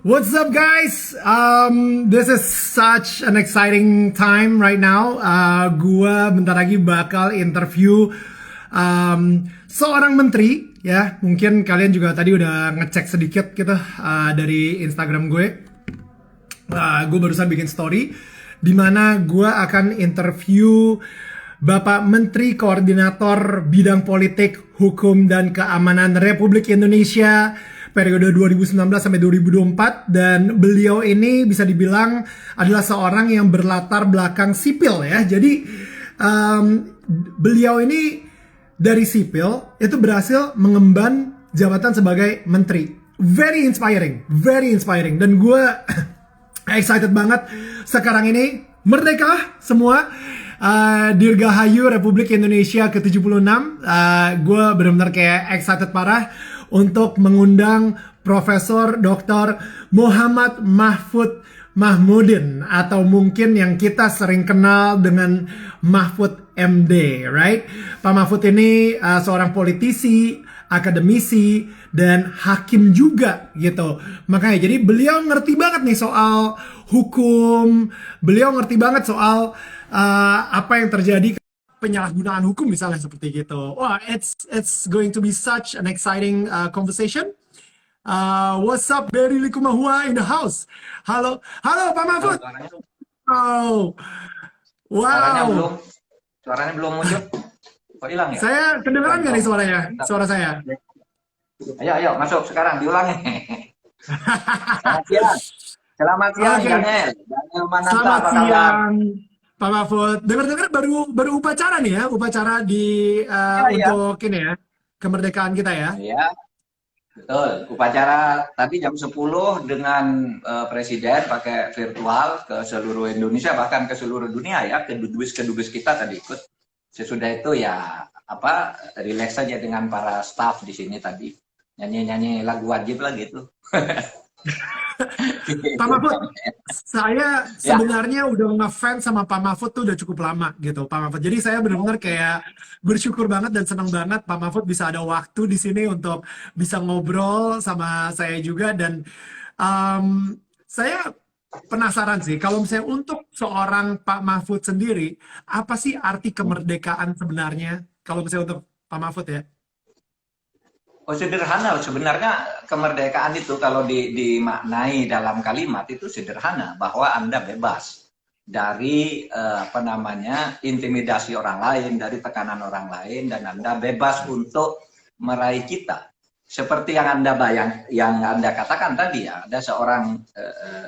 What's up, guys? This is such an exciting time right now. Gua bentar lagi bakal interview seorang menteri, ya. Mungkin kalian juga tadi udah ngecek sedikit gitu dari Instagram gue. Gue barusan bikin story di mana gue akan interview Bapak Menteri Koordinator Bidang Politik, Hukum dan Keamanan Republik Indonesia periode 2019 sampai 2024, dan beliau ini bisa dibilang adalah seorang yang berlatar belakang sipil, ya. Jadi beliau ini dari sipil itu berhasil mengemban jabatan sebagai menteri. Very inspiring, dan gue excited banget sekarang ini. Merdeka semua. Dirgahayu Republik Indonesia ke-76. Gue benar-benar kayak excited parah untuk mengundang Profesor Dr. Muhammad Mahfud Mahmudin, atau mungkin yang kita sering kenal dengan Mahfud MD, right? Pak Mahfud ini seorang politisi, akademisi, dan hakim juga gitu. Makanya jadi beliau ngerti banget nih soal hukum, beliau ngerti banget soal apa yang terjadi penyalahgunaan hukum misalnya seperti gitu. Wah, it's going to be such an exciting conversation. What's up, Berry Likumahua in the house? Halo, halo Pak Mahfud. Oh, wow. Suaranya belum muncul. Kok hilang ya? Saya kedengeran nggak nih suaranya? Suara saya? Ayo, masuk sekarang, diulangi. Selamat siang. Selamat siang, Oke. Daniel. Daniel Mananta, Selamat apa kabar? siang, Pak Mahfud. Dengar-dengar baru upacara nih ya, upacara di Iya. untuk ini ya, kemerdekaan kita ya. Iya, betul. Upacara tadi jam 10 dengan Presiden pakai virtual ke seluruh Indonesia, bahkan ke seluruh dunia ya, ke kedubes kita tadi ikut. Sesudah itu ya relax saja dengan para staff di sini tadi. Nyanyi-nyanyi lagu wajib lah gitu. Pak Mahfud, saya Ya, sebenarnya udah ngefans sama Pak Mahfud tuh udah cukup lama gitu, Pak Mahfud. Jadi saya benar-benar kayak bersyukur banget dan senang banget Pak Mahfud bisa ada waktu di sini untuk bisa ngobrol sama saya juga. Dan saya penasaran sih, kalau misalnya untuk seorang Pak Mahfud sendiri, apa sih arti kemerdekaan sebenarnya? Kalau misalnya untuk Pak Mahfud ya. oh sederhana. Sebenarnya kemerdekaan itu kalau dimaknai dalam kalimat itu sederhana, bahwa Anda bebas dari intimidasi orang lain, dari tekanan orang lain, dan Anda bebas untuk meraih cita. Seperti yang Anda katakan tadi ya, ada seorang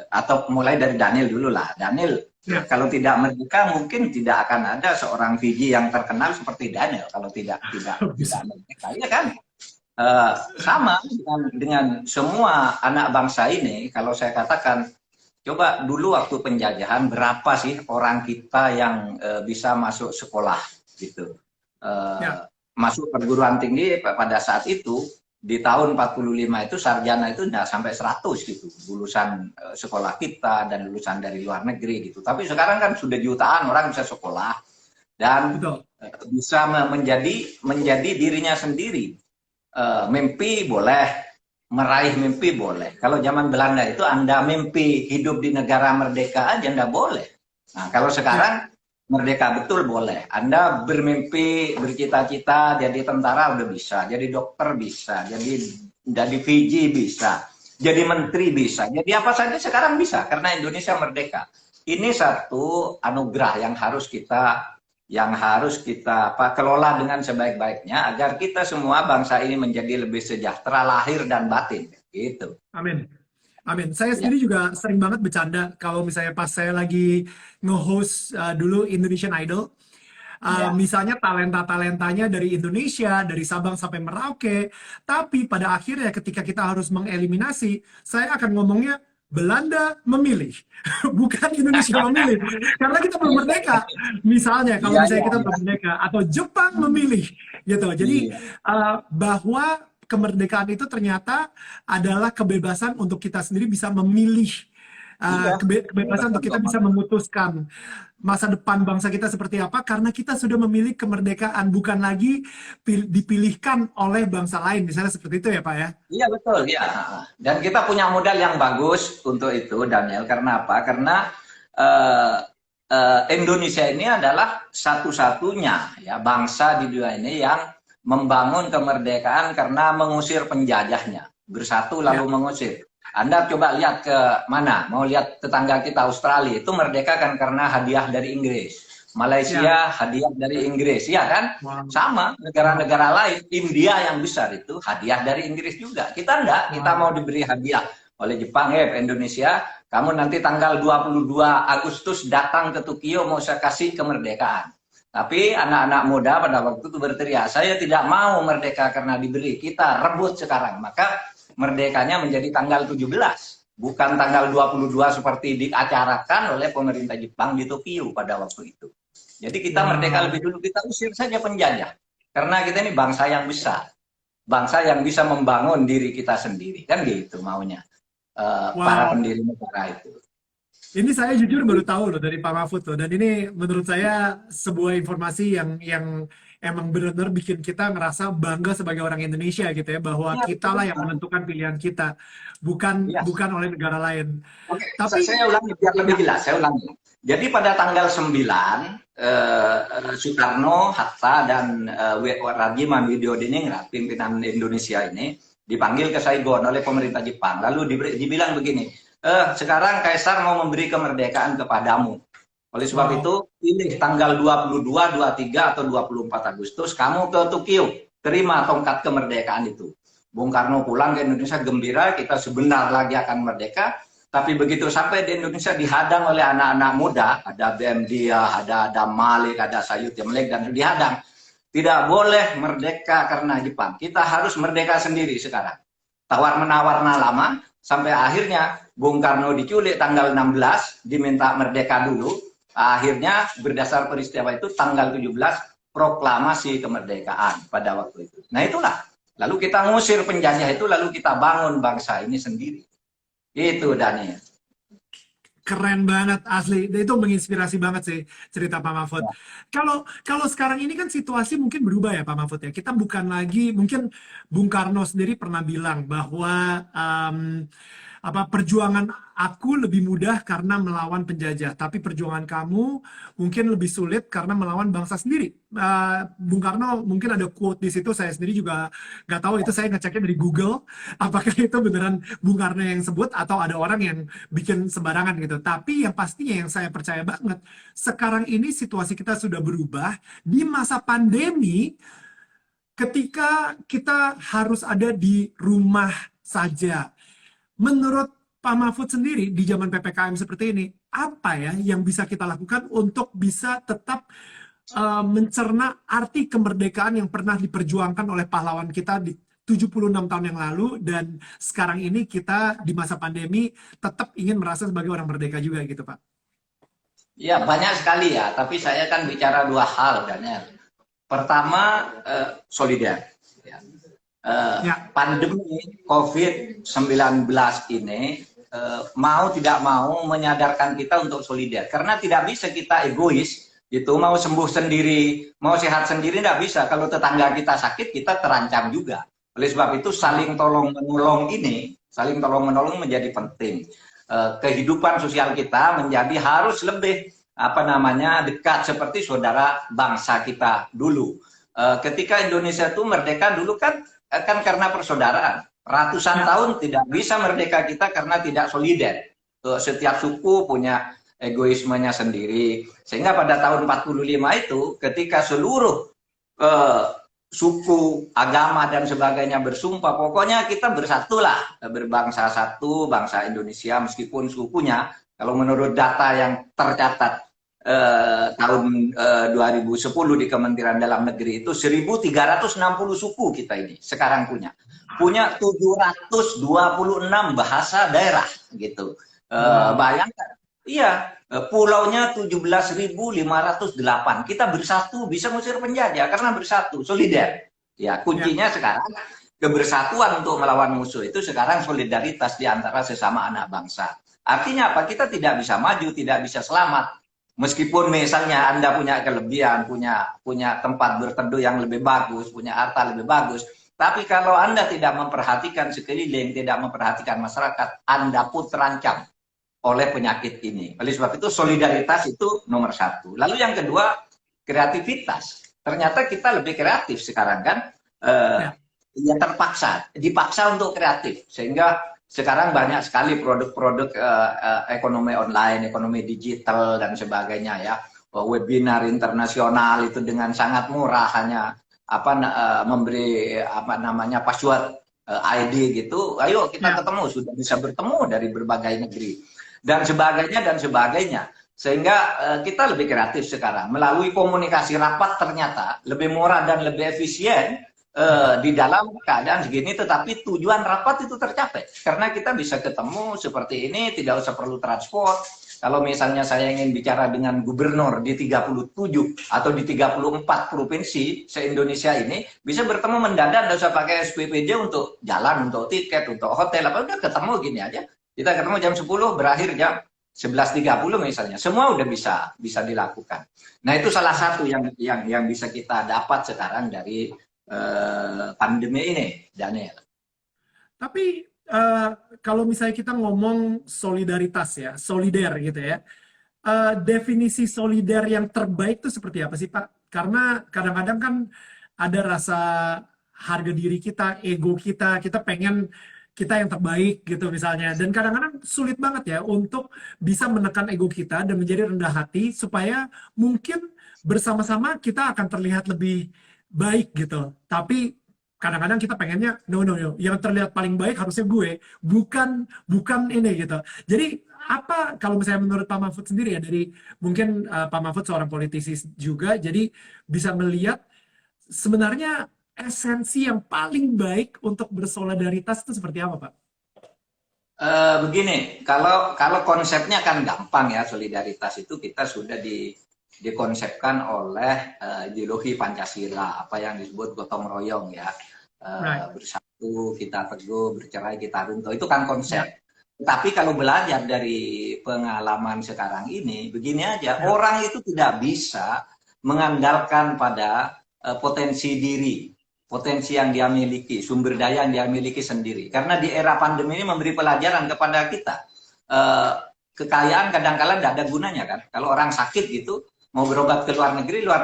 atau mulai dari Daniel dulu lah. Daniel, Ya. kalau tidak merdeka mungkin tidak akan ada seorang Fiji yang terkenal seperti Daniel kalau tidak merdeka, ya kan? Sama dengan semua anak bangsa ini. Kalau saya katakan, coba dulu waktu penjajahan berapa sih orang kita yang bisa masuk sekolah gitu, Ya. masuk perguruan tinggi pada saat itu. Di tahun 45 itu sarjana itu tidak sampai 100 gitu, lulusan sekolah kita dan lulusan dari luar negeri gitu. Tapi sekarang kan sudah jutaan orang bisa sekolah dan Betul. bisa menjadi dirinya sendiri. Mimpi boleh, meraih mimpi boleh. Kalau zaman Belanda itu Anda mimpi hidup di negara merdeka aja Anda boleh. Nah, kalau sekarang merdeka betul boleh. Anda bermimpi, bercita-cita jadi tentara udah bisa, jadi dokter bisa, jadi Fiji bisa, jadi menteri bisa, jadi apa saja sekarang bisa karena Indonesia merdeka. Ini satu anugerah yang harus kita kelola dengan sebaik-baiknya agar kita semua bangsa ini menjadi lebih sejahtera lahir dan batin gitu. Amin. Amin. Saya Ya, sendiri juga sering banget bercanda kalau misalnya pas saya lagi nge-host dulu Indonesian Idol. ya. Misalnya talenta-talentanya dari Indonesia, dari Sabang sampai Merauke. Tapi pada akhirnya ketika kita harus mengeliminasi, saya akan ngomongnya Belanda memilih, bukan Indonesia memilih. Karena kita belum merdeka. Misalnya kalau Iya, misalnya iya, kita iya. belum merdeka, atau Jepang memilih, gitu. Jadi Iya. bahwa kemerdekaan itu ternyata adalah kebebasan untuk kita sendiri bisa memilih Iya, kebebasan untuk betul kita Bang. bisa memutuskan masa depan bangsa kita seperti apa karena kita sudah memilih kemerdekaan, bukan lagi dipilihkan oleh bangsa lain, misalnya seperti itu ya Pak ya. Iya betul, ya. Dan kita punya modal yang bagus untuk itu, Daniel. Karena apa? Karena eh, Indonesia ini adalah satu-satunya ya bangsa di dunia ini yang membangun kemerdekaan karena mengusir penjajahnya. Bersatu lalu Ya, mengusir. Anda coba lihat ke mana? Mau lihat tetangga kita Australia itu merdeka kan karena hadiah dari Inggris. ya, Malaysia hadiah dari Inggris, ya kan? wow, Sama wow, negara-negara lain, India yang besar itu hadiah dari Inggris juga. Kita enggak, kita wow. mau diberi hadiah oleh Jepang, Indonesia, kamu nanti tanggal 22 Agustus datang ke Tokyo mau saya kasih kemerdekaan. Tapi anak-anak muda pada waktu itu berteriak, saya tidak mau merdeka karena diberi, kita rebut sekarang. Maka merdekanya menjadi tanggal 17, bukan tanggal 22 seperti diacarakan oleh pemerintah Jepang di Tokyo pada waktu itu. Jadi kita merdeka Wow. lebih dulu, kita usir saja penjajah. Karena kita ini bangsa yang besar. Bangsa yang bisa membangun diri kita sendiri. Kan gitu maunya. Para Wow. pendiri negara itu. Ini saya jujur baru tahu loh dari Pak Mahfud loh, dan ini menurut saya sebuah informasi yang emang benar-benar bikin kita ngerasa bangga sebagai orang Indonesia gitu ya, bahwa Iya, kita betul. lah yang menentukan pilihan kita, bukan Iya. bukan oleh negara lain. Oke, Tapi saya ulangi biar lebih ya, jelas. Saya ulangi. Jadi pada tanggal 9, Soekarno, Hatta, dan Rajiman Widyodiningrat, pimpinan Indonesia ini, dipanggil ke Saigon oleh pemerintah Jepang. Lalu dibilang begini, sekarang Kaisar mau memberi kemerdekaan kepadamu. Oleh sebab wow, itu, pilih tanggal 22, 23, atau 24 Agustus, kamu ke Tokyo, terima tongkat kemerdekaan itu. Bung Karno pulang ke Indonesia gembira, kita sebentar lagi akan merdeka, tapi begitu sampai di Indonesia dihadang oleh anak-anak muda, ada BM Dia, ada Adam Malik, ada Sayut Malik, dan dihadang. Tidak boleh merdeka karena Jepang, kita harus merdeka sendiri sekarang. Tawar-menawar lama, sampai akhirnya Bung Karno diculik tanggal 16, diminta merdeka dulu, akhirnya berdasar peristiwa itu tanggal 17, proklamasi kemerdekaan pada waktu itu. Nah itulah, lalu kita ngusir penjajah itu, lalu kita bangun bangsa ini sendiri. Itu Daniel. keren banget asli. Dan itu menginspirasi banget sih cerita Pak Mahfud. Kalau kalau sekarang ini kan situasi mungkin berubah ya Pak Mahfud ya. Kita bukan lagi, mungkin Bung Karno sendiri pernah bilang bahwa perjuangan aku lebih mudah karena melawan penjajah, tapi perjuangan kamu mungkin lebih sulit karena melawan bangsa sendiri. Bung Karno mungkin ada quote di situ, saya sendiri juga nggak tahu, itu saya ngeceknya dari Google, apakah itu beneran Bung Karno yang sebut atau ada orang yang bikin sembarangan gitu. Tapi yang pastinya yang saya percaya banget, sekarang ini situasi kita sudah berubah di masa pandemi, ketika kita harus ada di rumah saja. Menurut Pak Mahfud sendiri di zaman PPKM seperti ini, apa ya yang bisa kita lakukan untuk bisa tetap mencerna arti kemerdekaan yang pernah diperjuangkan oleh pahlawan kita di 76 tahun yang lalu, dan sekarang ini kita di masa pandemi tetap ingin merasa sebagai orang merdeka juga gitu Pak. Ya banyak sekali ya, tapi saya kan bicara dua hal Daniel. Pertama, solidar. Ya. Ya, Pandemi COVID-19 ini mau tidak mau menyadarkan kita untuk solidar. Karena tidak bisa kita egois, gitu, mau sembuh sendiri, mau sehat sendiri, tidak bisa. Kalau tetangga kita sakit, kita terancam juga. Oleh sebab itu saling tolong-menolong ini, saling tolong-menolong menjadi penting. Kehidupan sosial kita menjadi harus lebih dekat seperti saudara bangsa kita dulu. Ketika Indonesia itu merdeka dulu kan karena persaudaraan. Ratusan ya, tahun tidak bisa merdeka kita karena tidak solidar. Setiap suku punya egoismenya sendiri. Sehingga pada tahun 45 itu ketika seluruh eh, suku, agama dan sebagainya bersumpah, pokoknya kita bersatulah, berbangsa satu, bangsa Indonesia meskipun sukunya, kalau menurut data yang tercatat tahun 2010 di Kementerian Dalam Negeri itu 1.360 suku kita ini sekarang punya 726 bahasa daerah gitu. wow, Bayangkan, iya, pulaunya 17.508. Kita bersatu bisa ngusir penjajah karena bersatu, solidar. Ya, ya, kuncinya sekarang kebersatuan untuk melawan musuh itu sekarang solidaritas di antara sesama anak bangsa. Artinya apa? Kita tidak bisa maju, tidak bisa selamat. Meskipun misalnya Anda punya kelebihan, punya tempat berteduh yang lebih bagus, punya harta lebih bagus, tapi kalau Anda tidak memperhatikan sekeliling, tidak memperhatikan masyarakat, Anda pun terancam oleh penyakit ini. Oleh sebab itu solidaritas itu nomor satu. Lalu yang kedua, kreativitas. Ternyata kita lebih kreatif sekarang kan. Ya. Ya terpaksa, dipaksa untuk kreatif. Sehingga sekarang banyak sekali produk-produk ekonomi online, ekonomi digital dan sebagainya ya. Webinar internasional itu dengan sangat murah, hanya memberi password ID gitu. Ayo kita ketemu, sudah bisa bertemu dari berbagai negeri dan sebagainya. Sehingga kita lebih kreatif sekarang melalui komunikasi rapat, ternyata lebih murah dan lebih efisien di dalam keadaan segini, tetapi tujuan rapat itu tercapai karena kita bisa ketemu seperti ini, tidak usah perlu transport. Kalau misalnya saya ingin bicara dengan gubernur di 37 atau di 34 provinsi se-Indonesia ini, bisa bertemu mendadak, tidak usah pakai SPPJ untuk jalan, untuk tiket, untuk hotel, udah ketemu gini aja. Kita ketemu jam 10, berakhir jam 11.30 misalnya, semua udah bisa dilakukan. Nah itu salah satu yang bisa kita dapat sekarang dari pandemi ini, Daniel. Tapi kalau misalnya kita ngomong solidaritas ya, solider gitu ya, definisi solider yang terbaik itu seperti apa sih Pak? Karena kadang-kadang kan ada rasa harga diri kita, ego kita pengen kita yang terbaik gitu misalnya. Dan kadang-kadang sulit banget ya untuk bisa menekan ego kita dan menjadi rendah hati supaya mungkin bersama-sama kita akan terlihat lebih baik gitu. Tapi kadang-kadang kita pengennya no, yang terlihat paling baik harusnya gue, bukan ini gitu. Jadi apa kalau misalnya menurut Pak Mahfud sendiri ya, dari mungkin Pak Mahfud seorang politisi juga, jadi bisa melihat sebenarnya esensi yang paling baik untuk bersolidaritas itu seperti apa, Pak? Begini, kalau konsepnya kan gampang ya, solidaritas itu kita sudah dikonsepkan oleh ideologi Pancasila, apa yang disebut gotong royong ya, bersatu kita teguh, bercerai kita runtuh, itu kan konsep. Tapi kalau belajar dari pengalaman sekarang ini, begini aja, orang itu tidak bisa mengandalkan pada potensi diri, potensi yang dia miliki, sumber daya yang dia miliki sendiri. Karena di era pandemi ini memberi pelajaran kepada kita, kekayaan kadang-kala tidak ada gunanya kan. Kalau orang sakit gitu, mau berobat ke luar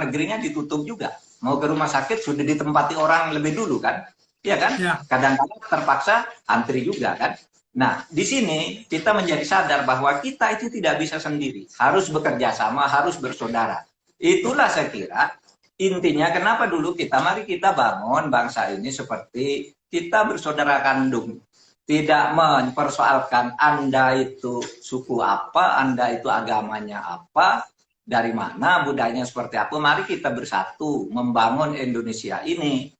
negerinya ditutup juga. Mau ke rumah sakit sudah ditempati orang lebih dulu kan. Iya kan? Kadang-kadang terpaksa antri juga kan. Nah, di sini kita menjadi sadar bahwa kita itu tidak bisa sendiri. Harus bekerja sama, harus bersaudara. Itulah saya kira intinya kenapa dulu mari kita bangun bangsa ini seperti kita bersaudara kandung. Tidak mempersoalkan Anda itu suku apa, Anda itu agamanya apa, dari mana, budayanya seperti apa. Mari kita bersatu membangun Indonesia ini.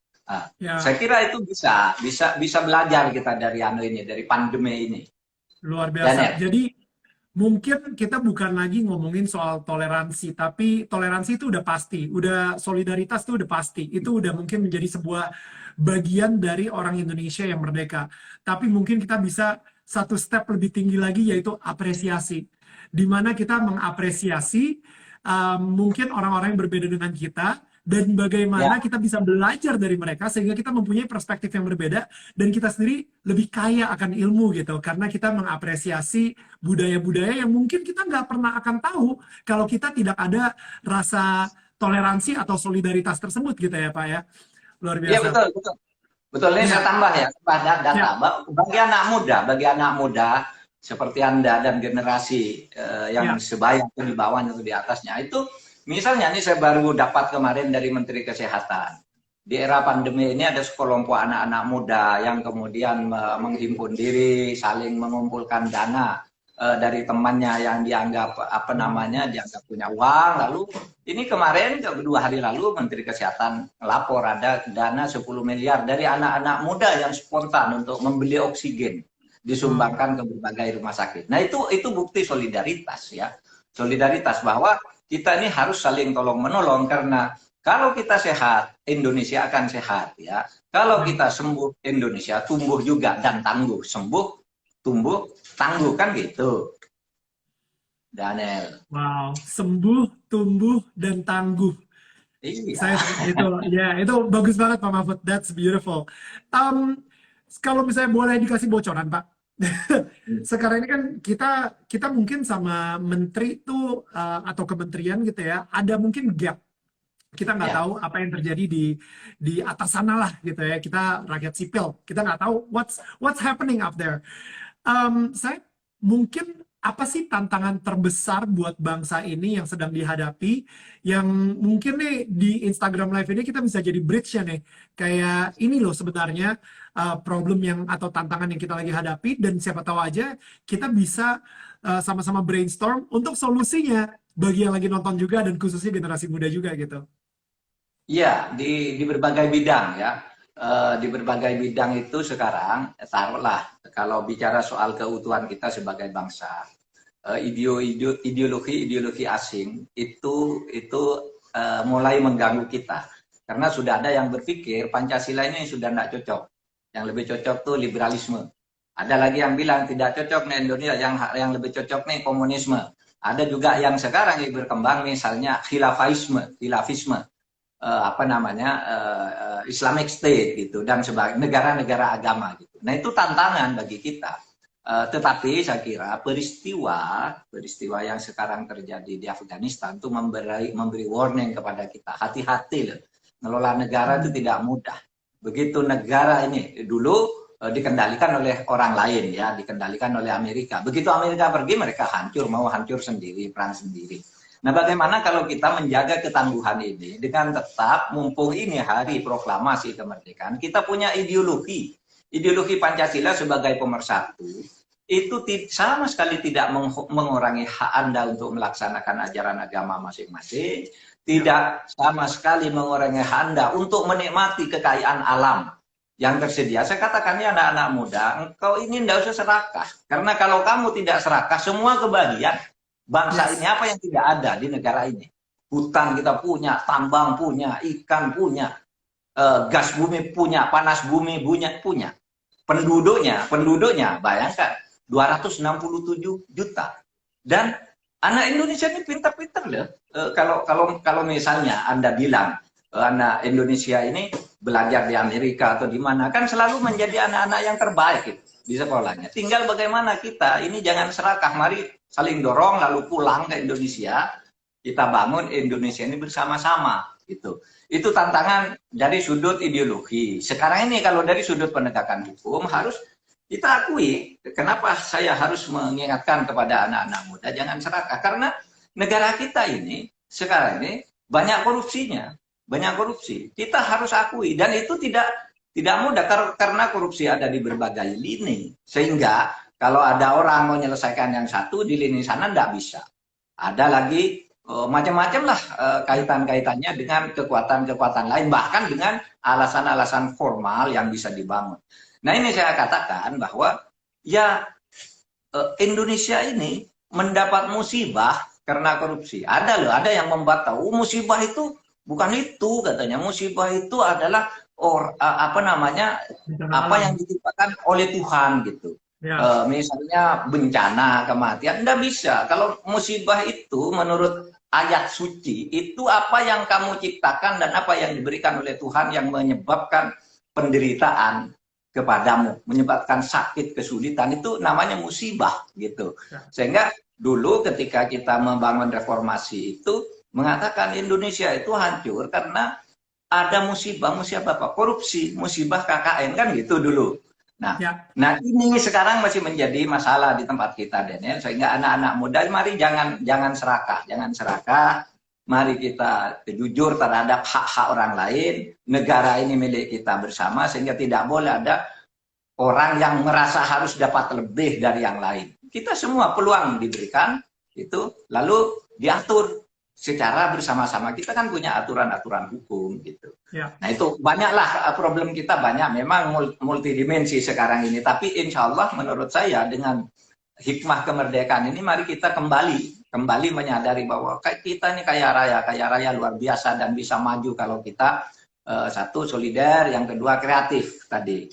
Saya kira itu bisa belajar kita dari pandemi ini. Luar biasa. Jadi mungkin kita bukan lagi ngomongin soal toleransi, tapi toleransi itu udah pasti, udah solidaritas itu udah pasti, itu udah mungkin menjadi sebuah bagian dari orang Indonesia yang merdeka. Tapi mungkin kita bisa satu step lebih tinggi lagi, yaitu apresiasi, di mana kita mengapresiasi mungkin orang-orang yang berbeda dengan kita, dan bagaimana kita bisa belajar dari mereka sehingga kita mempunyai perspektif yang berbeda dan kita sendiri lebih kaya akan ilmu gitu, karena kita mengapresiasi budaya-budaya yang mungkin kita nggak pernah akan tahu kalau kita tidak ada rasa toleransi atau solidaritas tersebut gitu ya Pak ya. Luar biasa. Iya betul ini saya tambah ya data bagi anak muda seperti Anda dan generasi yang sebaya atau di bawahnya atau di atasnya itu. Misalnya ini saya baru dapat kemarin dari Menteri Kesehatan. Di era pandemi ini ada sekelompok anak-anak muda yang kemudian menghimpun diri, saling mengumpulkan dana dari temannya yang dianggap dianggap punya uang. Lalu ini kemarin 2 hari lalu Menteri Kesehatan lapor ada dana 10 miliar dari anak-anak muda yang spontan untuk membeli oksigen disumbangkan ke berbagai rumah sakit. Nah itu bukti solidaritas ya. Solidaritas bahwa kita ini harus saling tolong-menolong, karena kalau kita sehat, Indonesia akan sehat ya. Kalau kita sembuh, Indonesia tumbuh juga dan tangguh. Sembuh, tumbuh, tangguh kan gitu, Daniel. Wow, sembuh, tumbuh, dan tangguh. Iya. Saya itu, ya itu bagus banget Pak Mahfud. That's beautiful. Um, Kalau misalnya boleh dikasih bocoran Pak, sekarang ini kan kita mungkin sama menteri tuh atau kementerian gitu ya, ada mungkin gap. Kita nggak Ya. tahu apa yang terjadi di atas sana lah gitu ya. Kita rakyat sipil, kita nggak tahu what's happening up there. Saya mungkin apa sih tantangan terbesar buat bangsa ini yang sedang dihadapi, yang mungkin nih di Instagram Live ini kita bisa jadi bridge-nya nih, kayak ini loh sebenarnya problem yang atau tantangan yang kita lagi hadapi, dan siapa tahu aja kita bisa sama-sama brainstorm untuk solusinya bagi yang lagi nonton juga dan khususnya generasi muda juga gitu. Iya, di berbagai bidang ya. Di berbagai bidang itu sekarang, taruhlah, kalau bicara soal keutuhan kita sebagai bangsa, ideologi-ideologi asing itu mulai mengganggu kita. Karena sudah ada yang berpikir Pancasila ini sudah tidak cocok. Yang lebih cocok tuh liberalisme. Ada lagi yang bilang tidak cocok nih Indonesia, yang lebih cocok nih komunisme. Ada juga yang sekarang yang berkembang misalnya khilafisme, apa namanya, Islamic State gitu, dan sebagai negara-negara agama gitu. Nah itu tantangan bagi kita. Tetapi saya kira peristiwa yang sekarang terjadi di Afghanistan itu memberi warning kepada kita, hati-hati loh, ngelola negara itu tidak mudah. Begitu negara ini dulu dikendalikan oleh orang lain ya, dikendalikan oleh Amerika. Begitu Amerika pergi, mereka hancur, mau hancur sendiri, perang sendiri. Nah, bagaimana kalau kita menjaga ketangguhan ini dengan tetap, mumpung ini hari proklamasi kemerdekaan, kita punya ideologi Pancasila sebagai pemersatu, itu sama sekali tidak mengurangi hak Anda untuk melaksanakan ajaran agama masing-masing, tidak sama sekali mengurangi hak Anda untuk menikmati kekayaan alam yang tersedia. Saya katakan ya anak-anak muda, engkau ini tidak usah serakah, karena kalau kamu tidak serakah, semua kebahagiaan bangsa ini apa yang tidak ada di negara ini? Hutan kita punya, tambang punya, ikan punya, gas bumi punya, panas bumi punya. Penduduknya bayangkan 267 juta. Dan anak Indonesia ini pintar-pintar loh. Kalau misalnya Anda bilang anak Indonesia ini belajar di Amerika atau di mana, kan selalu menjadi anak-anak yang terbaik gitu, di sekolahnya. Tinggal bagaimana kita ini jangan serakah, mari saling dorong lalu pulang ke Indonesia, kita bangun Indonesia ini bersama-sama gitu. Itu tantangan dari sudut ideologi. Sekarang ini kalau dari sudut penegakan hukum harus kita akui, kenapa saya harus mengingatkan kepada anak-anak muda jangan serakah, karena negara kita ini sekarang ini banyak korupsinya, banyak korupsi. Kita harus akui, dan itu tidak mudah karena korupsi ada di berbagai lini, sehingga kalau ada orang mau menyelesaikan yang satu di lini sana tidak bisa. Ada lagi macam-macam lah kaitan-kaitannya dengan kekuatan-kekuatan lain, bahkan dengan alasan-alasan formal yang bisa dibangun. Nah ini saya katakan bahwa ya Indonesia ini mendapat musibah karena korupsi. Ada yang membantah, musibah itu bukan itu katanya. Musibah itu adalah apa namanya, apa yang ditimpakan oleh Tuhan gitu. Ya. Misalnya bencana, kematian, tidak bisa. Kalau musibah itu menurut ayat suci, itu apa yang kamu ciptakan dan apa yang diberikan oleh Tuhan yang menyebabkan penderitaan kepadamu, menyebabkan sakit, kesulitan, itu namanya musibah gitu. Sehingga dulu ketika kita membangun reformasi itu mengatakan Indonesia itu hancur karena ada musibah apa? Korupsi, musibah KKN, kan gitu dulu. Nah, nah ini sekarang masih menjadi masalah di tempat kita, Daniel. Sehingga anak-anak muda, mari jangan serakah. Mari kita jujur terhadap hak-hak orang lain. Negara ini milik kita bersama, sehingga tidak boleh ada orang yang merasa harus dapat lebih dari yang lain. Kita semua peluang diberikan, itu lalu diatur secara bersama-sama. Kita kan punya aturan-aturan hukum gitu. Ya. Nah itu banyaklah problem kita, banyak memang multidimensi sekarang ini. Tapi insya Allah menurut saya dengan hikmah kemerdekaan ini, mari kita kembali menyadari bahwa kita ini kaya raya luar biasa, dan bisa maju kalau kita satu solider, yang kedua kreatif tadi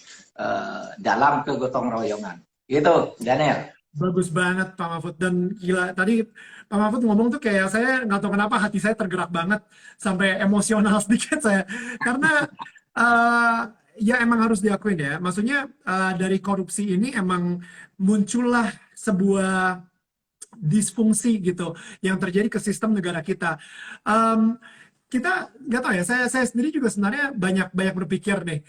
dalam kegotong royongan. Gitu, Daniel. Bagus banget Pak Mahfud, dan gila tadi Pak Mahfud ngomong tuh kayak saya nggak tahu kenapa hati saya tergerak banget sampai emosional sedikit saya, karena eh, ya emang harus diakuin ya, maksudnya dari korupsi ini emang muncullah sebuah disfungsi gitu yang terjadi ke sistem negara kita. Em, kita nggak tahu ya, saya sendiri juga sebenarnya banyak banyak berpikir nih,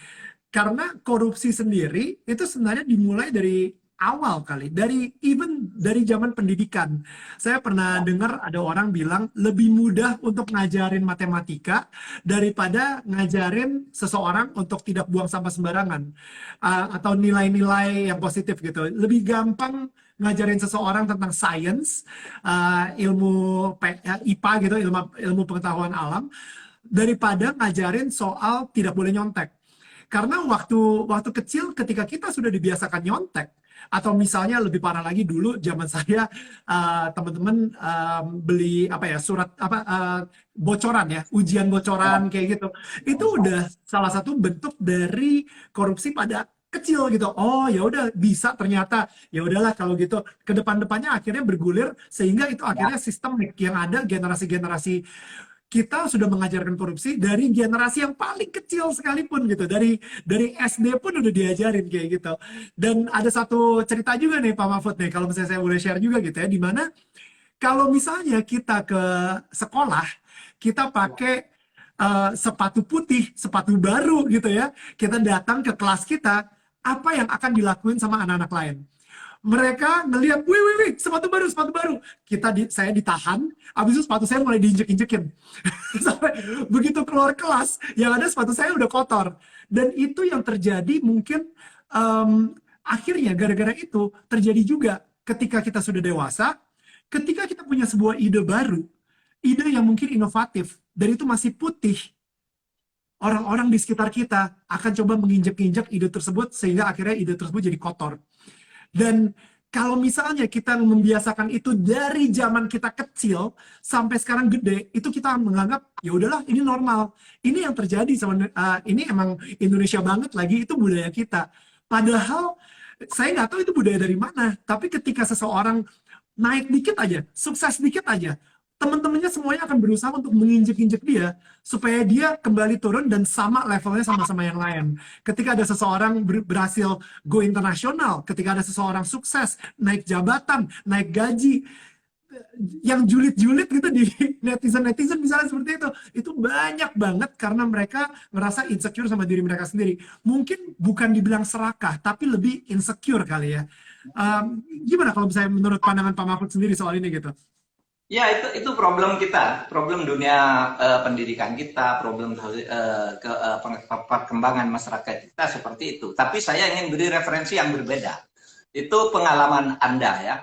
karena korupsi sendiri itu sebenarnya dimulai dari awal kali, dari even dari zaman pendidikan. Saya pernah dengar ada orang bilang lebih mudah untuk ngajarin matematika daripada ngajarin seseorang untuk tidak buang sampah sembarangan. Atau nilai-nilai yang positif gitu. Lebih gampang ngajarin seseorang tentang sains, ilmu IPA gitu, ilmu ilmu pengetahuan alam, daripada ngajarin soal tidak boleh nyontek. Karena waktu waktu kecil ketika kita sudah dibiasakan nyontek, atau misalnya lebih parah lagi dulu zaman saya, teman-teman beli apa ya, surat apa, bocoran ya, ujian bocoran kayak gitu. Itu udah salah satu bentuk dari korupsi pada kecil gitu. Oh ya udah bisa, ternyata ya udahlah kalau gitu, ke depan-depannya akhirnya bergulir sehingga itu Ya, akhirnya sistem yang ada, generasi-generasi kita sudah mengajarkan korupsi dari generasi yang paling kecil sekalipun gitu, dari SD pun udah diajarin kayak gitu. Dan ada satu cerita juga nih Pak Mahfud nih, kalau misalnya saya boleh share juga gitu ya, di mana kalau misalnya kita ke sekolah, kita pakai sepatu putih, sepatu baru gitu ya, kita datang ke kelas kita, apa yang akan dilakuin sama anak-anak lain? Mereka ngelihat, wih, wih, wih, sepatu baru, sepatu baru. Saya ditahan, habis itu sepatu saya mulai diinjek-injekin. Sampai begitu keluar kelas, yang ada sepatu saya udah kotor. Dan itu yang terjadi mungkin, akhirnya gara-gara itu terjadi juga ketika kita sudah dewasa, ketika kita punya sebuah ide baru, ide yang mungkin inovatif, dan itu masih putih, orang-orang di sekitar kita akan coba menginjak-injak ide tersebut sehingga akhirnya ide tersebut jadi kotor. Dan kalau misalnya kita membiasakan itu dari zaman kita kecil sampai sekarang gede, itu kita menganggap ya udahlah ini normal. Ini yang terjadi sama ini emang Indonesia banget lagi, itu budaya kita. Padahal saya nggak tahu itu budaya dari mana. Tapi ketika seseorang naik dikit aja, sukses dikit aja, teman-temannya semuanya akan berusaha untuk menginjek-injek dia supaya dia kembali turun dan sama levelnya sama-sama yang lain. Ketika ada seseorang berhasil go internasional, ketika ada seseorang sukses, naik jabatan, naik gaji, yang julid-julid gitu di netizen-netizen misalnya seperti itu banyak banget karena mereka ngerasa insecure sama diri mereka sendiri. Mungkin bukan dibilang serakah, tapi lebih insecure kali ya. Gimana kalau misalnya menurut pandangan Pak Mahfud sendiri soal ini gitu? ya itu problem kita, problem dunia pendidikan kita, problem perkembangan masyarakat kita seperti itu. Tapi saya ingin beri referensi yang berbeda. Itu pengalaman Anda ya.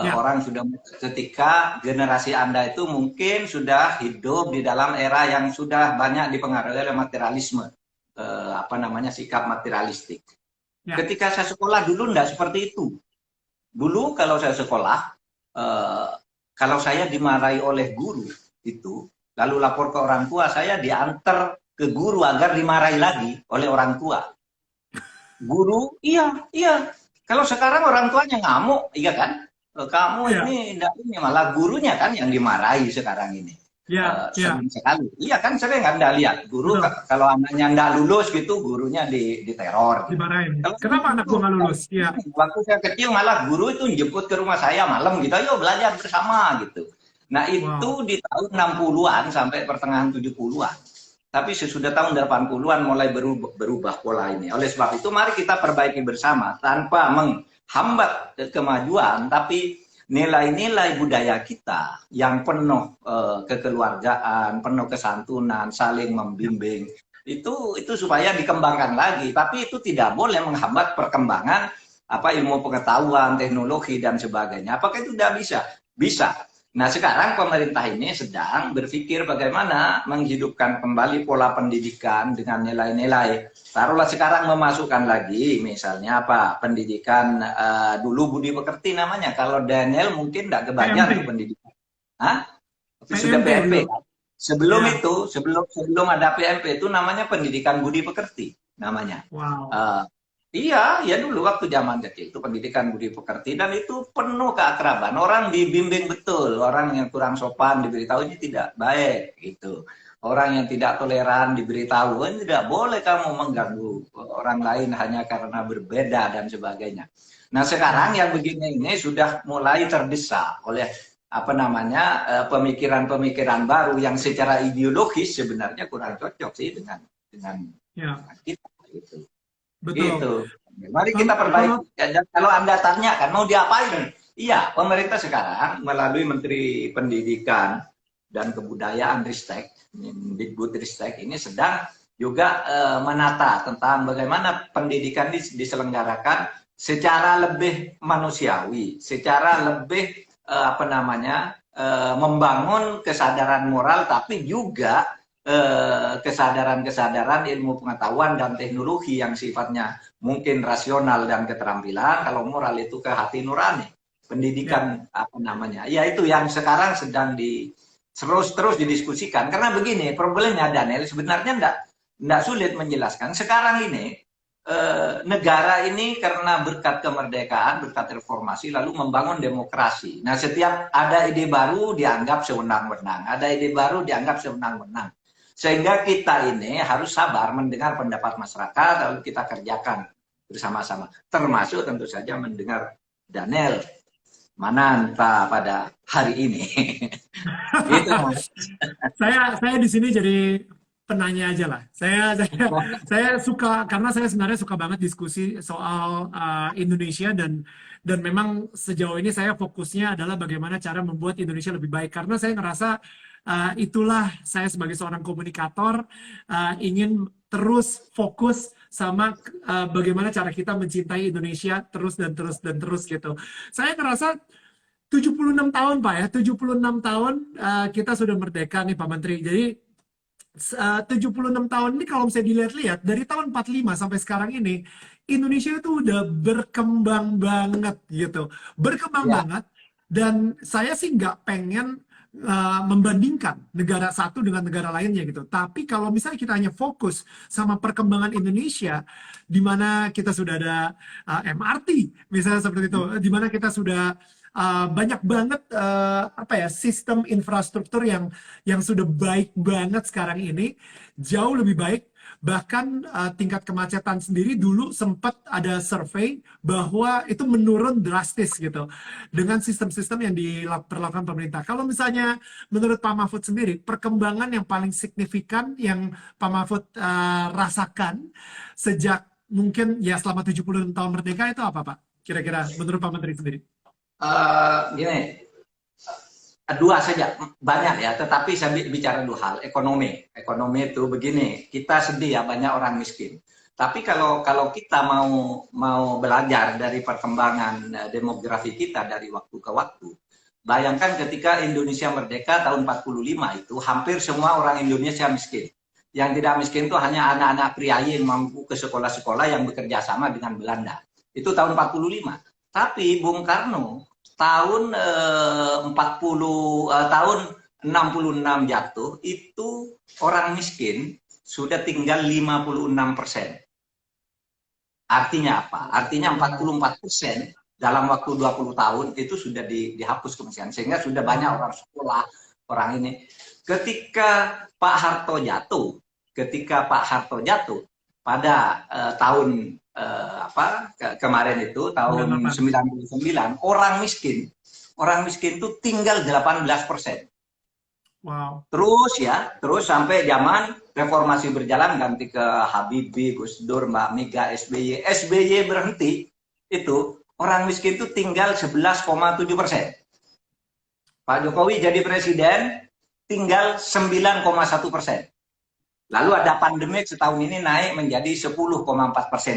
Ya, Orang sudah ketika generasi Anda itu mungkin sudah hidup di dalam era yang sudah banyak dipengaruhi oleh materialisme, apa namanya, sikap materialistik. ya. Ketika saya sekolah dulu enggak seperti itu. Dulu kalau saya sekolah, eh, kalau saya dimarahi oleh guru itu, lalu lapor ke orang tua, saya diantar ke guru agar dimarahi lagi oleh orang tua. Guru, iya, iya. Kalau sekarang orang tuanya ngamuk, iya kan? Kamu Ya, ini enggak, ini malah gurunya kan yang dimarahi sekarang ini. ya, ya. Sering sekali. Iya kan, sering Anda lihat guru Betul. kalau anaknya enggak lulus gitu, gurunya diteror gitu. Dimarahin. Kalau Kenapa anak gua nggak lulus? Ya, waktu saya kecil malah guru itu jemput ke rumah saya malam gitu, ayo belajar bersama gitu. Nah itu wow. di tahun 60-an sampai pertengahan 70-an. Tapi sesudah tahun 80-an mulai berubah pola ini. Oleh sebab itu mari kita perbaiki bersama tanpa menghambat kemajuan, tapi nilai-nilai budaya kita yang penuh kekeluargaan, penuh kesantunan, saling membimbing, itu supaya dikembangkan lagi. Tapi itu tidak boleh menghambat perkembangan apa ilmu pengetahuan, teknologi dan sebagainya. Apakah itu tidak bisa? Bisa. Nah, sekarang pemerintah ini sedang berpikir bagaimana menghidupkan kembali pola pendidikan dengan nilai-nilai. Taruhlah sekarang memasukkan lagi, misalnya apa? Pendidikan dulu budi pekerti namanya. Kalau Daniel mungkin tidak kebagian untuk PMP. pendidikan. Hah? Tapi sudah PMP PMP dulu. kan? Sebelum Ya, itu, sebelum sebelum ada PMP itu namanya pendidikan budi pekerti namanya. wow. Eh, Iya, ya dulu waktu zaman kecil itu pendidikan budi pekerti dan itu penuh keakraban. Orang dibimbing betul, orang yang kurang sopan diberitahu ini tidak baik gitu. Orang yang tidak toleran diberitahu ini tidak boleh kamu mengganggu orang lain hanya karena berbeda dan sebagainya. Nah, sekarang yang begini ini sudah mulai terdesak oleh apa namanya pemikiran-pemikiran baru yang secara ideologis sebenarnya kurang cocok sih dengan Ya, kita gitu. betul. Gitu. Mari kita Kalau perbaiki. Dan kalau Anda tanya kan mau diapain? Iya, pemerintah sekarang melalui Menteri Pendidikan dan Kebudayaan Ristek, Dikbud Ristek ini sedang juga menata tentang bagaimana pendidikan diselenggarakan secara lebih manusiawi, secara lebih apa namanya membangun kesadaran moral, tapi juga kesadaran-kesadaran ilmu pengetahuan dan teknologi yang sifatnya mungkin rasional dan keterampilan. Kalau moral itu ke hati nurani. ya, Pendidikan apa namanya? Ya itu yang sekarang sedang terus didiskusikan. Karena begini, problemnya Daniel sebenarnya enggak sulit menjelaskan. Sekarang ini negara ini karena berkat kemerdekaan, berkat reformasi, lalu membangun demokrasi. Nah, setiap ada ide baru dianggap sewenang-wenang, ada ide baru dianggap sewenang-wenang. Sehingga kita ini harus sabar mendengar pendapat masyarakat, lalu kita kerjakan bersama-sama. Termasuk tentu saja mendengar Daniel Mananta pada hari ini. Gitu, Mas. saya di sini jadi penanya aja lah. Saya suka karena saya sebenarnya suka banget diskusi soal Indonesia dan memang sejauh ini saya fokusnya adalah bagaimana cara membuat Indonesia lebih baik karena saya ngerasa itulah saya sebagai seorang komunikator ingin terus fokus sama bagaimana cara kita mencintai Indonesia terus dan terus dan terus gitu. Saya ngerasa 76 tahun Pak ya, 76 tahun kita sudah merdeka nih Pak Menteri. Jadi 76 tahun ini kalau misalnya dilihat-lihat dari tahun 45 sampai sekarang ini Indonesia itu udah berkembang banget gitu. Berkembang Ya, banget dan saya sih nggak pengen membandingkan negara satu dengan negara lainnya gitu. Tapi kalau misalnya kita hanya fokus sama perkembangan Indonesia, di mana kita sudah ada MRT, misalnya seperti itu, di mana kita sudah banyak banget apa ya sistem infrastruktur yang sudah baik banget sekarang ini, jauh lebih baik. Bahkan tingkat kemacetan sendiri dulu sempat ada survei bahwa itu menurun drastis gitu dengan sistem-sistem yang diperlakukan pemerintah. Kalau misalnya menurut Pak Mahfud sendiri, perkembangan yang paling signifikan yang Pak Mahfud rasakan sejak mungkin ya selama 76 tahun merdeka itu apa Pak? Kira-kira menurut Pak Menteri sendiri? gini, dua saja banyak ya, tetapi saya bicara dua hal. Ekonomi itu begini, kita sedih ya banyak orang miskin, tapi kalau kita mau belajar dari perkembangan demografi kita dari waktu ke waktu, bayangkan ketika Indonesia merdeka tahun 45 itu hampir semua orang Indonesia miskin. Yang tidak miskin itu hanya anak-anak priayi yang mampu ke sekolah-sekolah yang bekerja sama dengan Belanda. Itu tahun 45. Tapi Bung Karno tahun 66 jatuh itu orang miskin sudah tinggal 56%. Artinya apa? Artinya 44% dalam waktu 20 tahun itu sudah dihapus kemiskinan. Sehingga sudah banyak orang sekolah, orang ini. Ketika Pak Harto jatuh pada tahun kemarin itu tahun 99, orang miskin itu tinggal 18%. Wow. Terus sampai zaman reformasi berjalan ganti ke Habibie, Gus Dur, Mbak Mega, SBY berhenti, itu orang miskin itu tinggal 11,7%. Pak Jokowi jadi presiden tinggal 9,1%. Lalu ada pandemik setahun ini naik menjadi 10,4%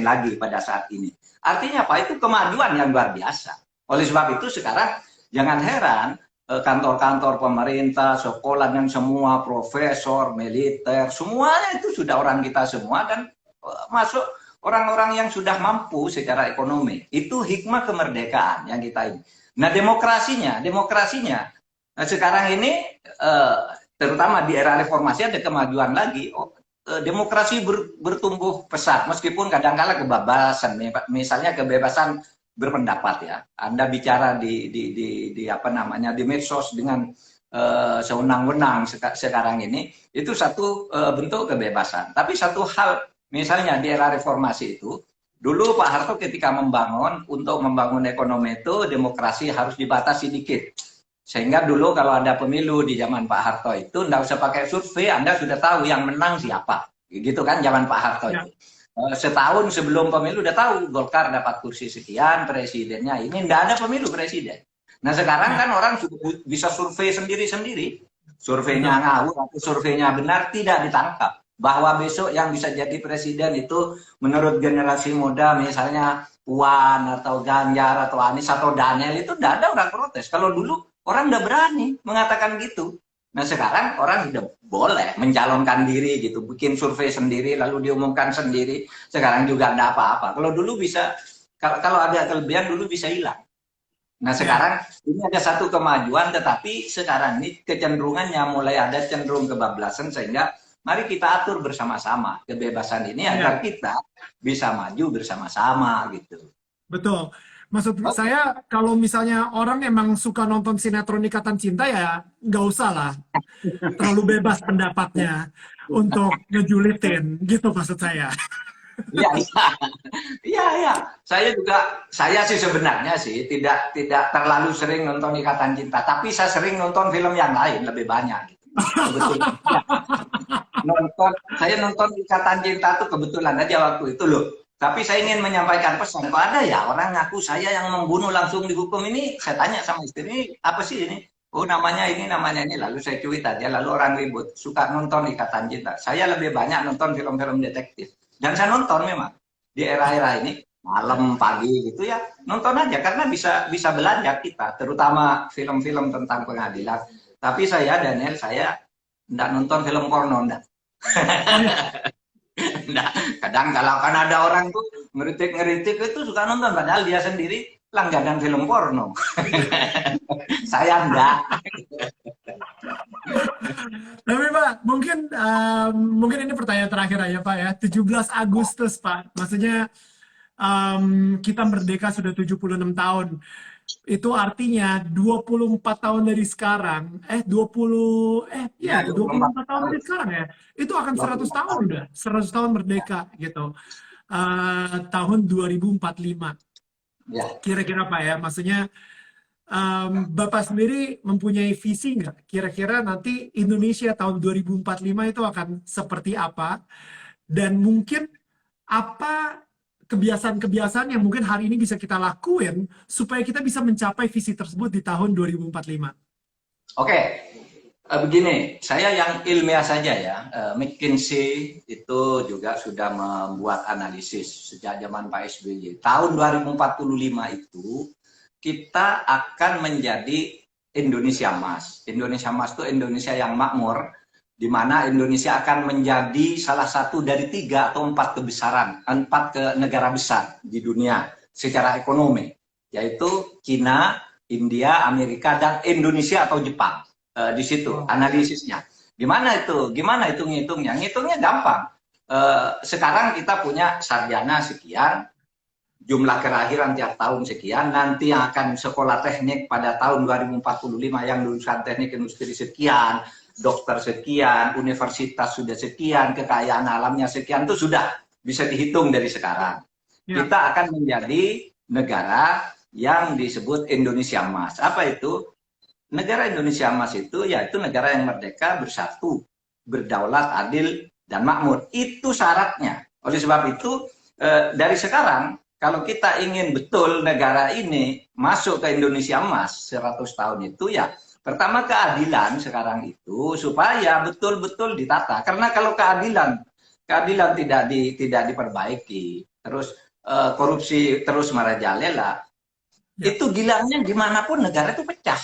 lagi pada saat ini. Artinya apa? Itu kemajuan yang luar biasa. Oleh sebab itu sekarang jangan heran kantor-kantor pemerintah, sekolah dan semua profesor, militer, semuanya itu sudah orang kita semua dan masuk orang-orang yang sudah mampu secara ekonomi. Itu hikmah kemerdekaan yang kita ini. Nah, demokrasinya sekarang ini terutama di era reformasi ada kemajuan lagi. demokrasi bertumbuh pesat meskipun kadang-kala kebebasan, misalnya kebebasan berpendapat ya. Anda bicara di apa namanya di medsos dengan sewenang-wenang sekarang ini itu satu bentuk kebebasan. Tapi satu hal misalnya di era reformasi itu dulu Pak Harto ketika untuk membangun ekonomi itu demokrasi harus dibatasi dikit. Sehingga dulu kalau ada pemilu di zaman Pak Harto itu nggak usah pakai survei, Anda sudah tahu yang menang siapa. Gitu kan zaman Pak Harto itu. Setahun sebelum pemilu udah tahu Golkar dapat kursi sekian, presidennya ini nggak ada pemilu presiden. Nah sekarang kan orang sudah bisa survei sendiri-sendiri. Surveinya ngawur atau surveinya benar tidak ditangkap. Bahwa besok yang bisa jadi presiden itu menurut generasi muda misalnya Puan atau Ganjar atau Anies atau Daniel itu tidak ada orang protes. Kalau dulu orang udah berani mengatakan gitu. Nah sekarang orang sudah boleh mencalonkan diri gitu, bikin survei sendiri lalu diumumkan sendiri. Sekarang juga tidak apa-apa. Kalau dulu bisa, kalau ada kelebihan dulu bisa hilang. Nah sekarang ini ada satu kemajuan, tetapi sekarang ini kecenderungannya mulai ada cenderung kebablasan sehingga mari kita atur bersama-sama kebebasan ini agar kita bisa maju bersama-sama gitu. Betul. Maksud saya kalau misalnya orang emang suka nonton sinetron Ikatan Cinta ya nggak usah lah. Terlalu bebas pendapatnya untuk ngejulitin gitu maksud saya. Iya, iya, iya. Saya sih sebenarnya sih tidak terlalu sering nonton Ikatan Cinta, tapi saya sering nonton film yang lain lebih banyak. Gitu. Kebetulan. Saya nonton Ikatan Cinta tuh kebetulan aja waktu itu loh. Tapi saya ingin menyampaikan pesan, kok ada ya orang ngaku saya yang membunuh langsung dihukum ini, saya tanya sama istri, ini apa sih ini? Oh namanya ini, lalu saya cuit aja, lalu orang ribut, suka nonton Ikatan Cinta. Saya lebih banyak nonton film-film detektif. Dan saya nonton memang, di era-era ini, malam, pagi gitu ya, nonton aja, karena bisa belajar kita, terutama film-film tentang pengadilan. Tapi Daniel, saya enggak nonton film porno, enggak. Nah, kadang kalau kan ada orang tuh ngeritik itu suka nonton padahal dia sendiri langganan film porno. Saya enggak. Tapi Pak, mungkin ini pertanyaan terakhir aja Pak ya. 17 Agustus Pak, maksudnya kita merdeka sudah 76 tahun. Itu artinya 24 tahun dari sekarang, 24 tahun dari sekarang ya, itu akan 100 tahun udah, 100 tahun merdeka gitu. Tahun 2045. Ya. Kira-kira Pak ya, maksudnya Bapak sendiri mempunyai visi nggak? Kira-kira nanti Indonesia tahun 2045 itu akan seperti apa? Dan mungkin apa kebiasaan-kebiasaan yang mungkin hari ini bisa kita lakuin supaya kita bisa mencapai visi tersebut di tahun 2045? Oke, begini, saya yang ilmiah saja ya. McKinsey itu juga sudah membuat analisis sejak zaman Pak SBY. Tahun 2045 itu kita akan menjadi Indonesia Emas. Indonesia Emas itu Indonesia yang makmur, di mana Indonesia akan menjadi salah satu dari 3 atau 4 negara besar di dunia secara ekonomi, yaitu China, India, Amerika, dan Indonesia atau Jepang. Di situ analisisnya. Gimana itu? Gimana itu ngitungnya? Ngitungnya gampang. Sekarang kita punya sarjana sekian, jumlah kelahiran tiap tahun sekian, nanti yang akan sekolah teknik pada tahun 2045 yang lulusan teknik industri sekian, dokter sekian, universitas sudah sekian, kekayaan alamnya sekian, itu sudah bisa dihitung dari sekarang. Kita akan menjadi negara yang disebut Indonesia Emas. Apa itu? Negara Indonesia Emas itu yaitu negara yang merdeka, bersatu, berdaulat, adil, dan makmur. Itu syaratnya. Oleh sebab itu, dari sekarang, kalau kita ingin betul negara ini masuk ke Indonesia Emas 100 tahun itu ya, pertama keadilan sekarang itu supaya betul-betul ditata. Karena kalau keadilan tidak diperbaiki, terus korupsi terus merajalela, itu gilangnya gimana pun negara itu pecah.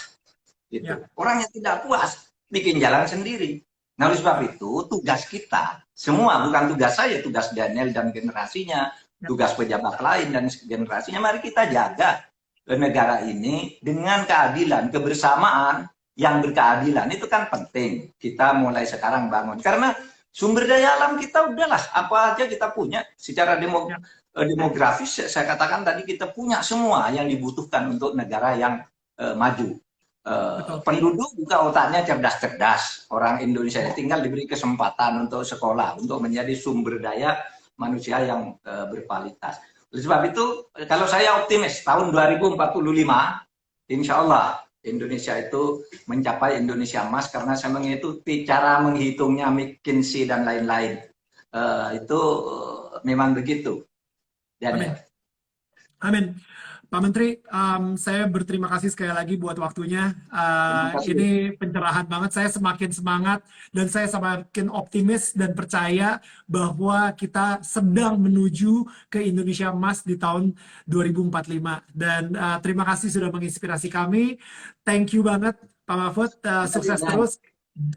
Gitu. Orang yang tidak puas bikin jalan sendiri. Nah, oleh sebab itu tugas kita semua, bukan tugas saya, tugas Daniel dan generasinya, tugas pejabat lain dan generasinya, mari kita jaga negara ini dengan keadilan, kebersamaan yang berkeadilan itu kan penting. Kita mulai sekarang bangun. Karena Sumber daya alam kita udahlah, apa aja kita punya. Secara demografis, saya katakan tadi kita punya semua yang dibutuhkan untuk negara yang maju. Penduduk juga otaknya cerdas-cerdas. Orang Indonesia tinggal diberi kesempatan untuk sekolah, untuk menjadi sumber daya manusia yang berkualitas. Oleh sebab itu, kalau saya optimis, tahun 2045, insya Allah Indonesia itu mencapai Indonesia emas, karena saya mengikuti cara menghitungnya McKinsey dan lain-lain. Itu memang begitu. Dan Amin. Amin. Pak Menteri, saya berterima kasih sekali lagi buat waktunya. terima kasih. Ini pencerahan banget. Saya semakin semangat dan saya semakin optimis dan percaya bahwa kita sedang menuju ke Indonesia Emas di tahun 2045. Dan terima kasih sudah menginspirasi kami. Thank you banget, Pak Mahfud. Sukses terus.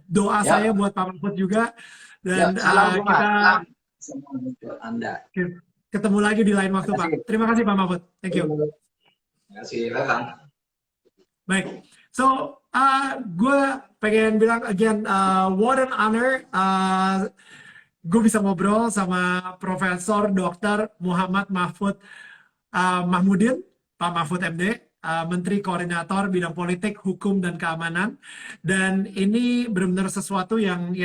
Doa Ya. saya buat Pak Mahfud juga. Ya, Dan salam kita semua untuk Anda. ketemu lagi di lain waktu, Pak. Terima kasih, Pak Mahfud. Thank you. Terima kasih, welcome. Baik, so gue pengen bilang again, what an honor, gue bisa ngobrol sama Profesor Dr. Muhammad Mahfud Mahmudin, Pak Mahfud MD, Menteri Koordinator Bidang Politik, Hukum, dan Keamanan. Dan ini benar-benar sesuatu yang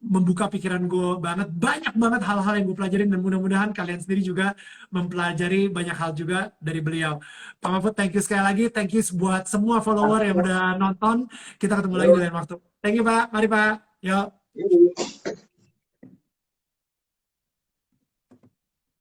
membuka pikiran gue banget. Banyak banget hal-hal yang gue pelajarin, dan mudah-mudahan kalian sendiri juga mempelajari banyak hal juga dari beliau. Pak Mahfud, thank you sekali lagi. Thank you buat semua follower yang udah nonton. Kita ketemu lagi di lain waktu. Thank you, Pak. Mari, Pak. Yuk.